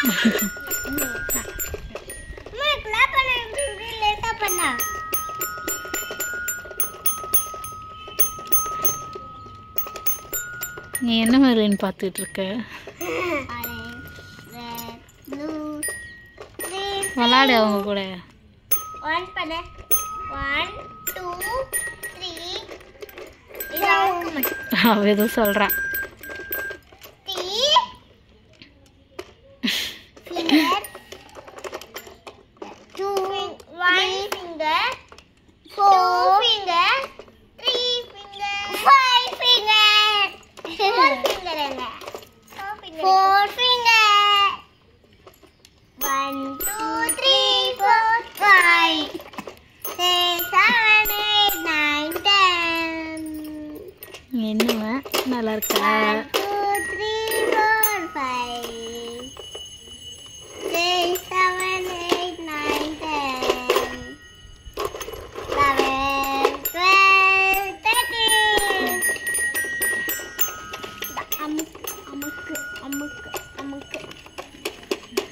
நீ என்ன மாதிரின்னு பார்த்துட்டு இருக்க? விளாடு அவங்க கூட. அவ எதுவும் சொல்றா. என்னவா நல்லா இருக்கா? 1 2 3 4 5 6 7 8 9 10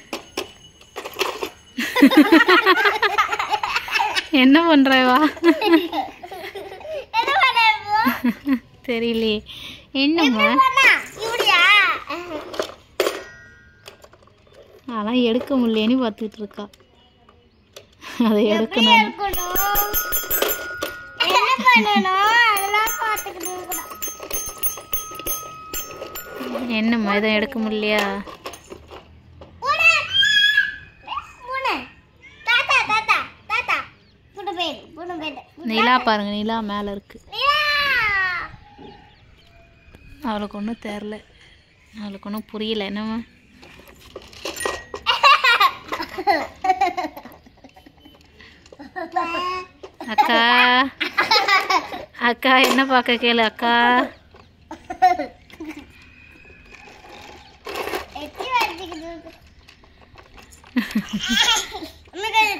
என்ன பண்றவா? தெரியலையே. என்னம்மா அதான் எடுக்க முடியலன்னு பார்த்துட்டு இருக்கா. அதை எடுக்கணும். என்னம்மா இதை எடுக்க முடியலையா? நிலா பாருங்க, நிலா மேல இருக்கு. அவளுக்கு ஒன்றும் தெரில, அவளுக்கு ஒன்றும் புரியல. என்னம்மா அக்கா அக்கா என்ன பார்க்க கேளு அக்கா.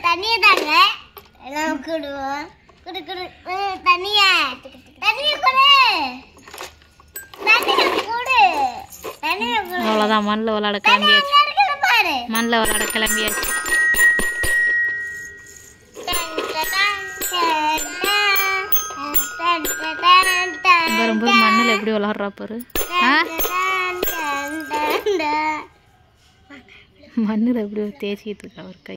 தண்ணிய தாங்க எல்லாம் குடுவோம். குடு குடு தண்ணிய தண்ணிய குடு தண்ணிய குடு தண்ணிய குடு. அவ்வளோதான், மண்ணில் விளாட கிளம்பியாச்சு. மண்ணில் விளாட கிளம்பியாச்சு. ரொம்ப மண்ணில் எப்படி விளாட்றா பாரு. மண்ணில் எப்படி தேய்ச்சிக்கிட்டு இருக்கா ஒரு கை.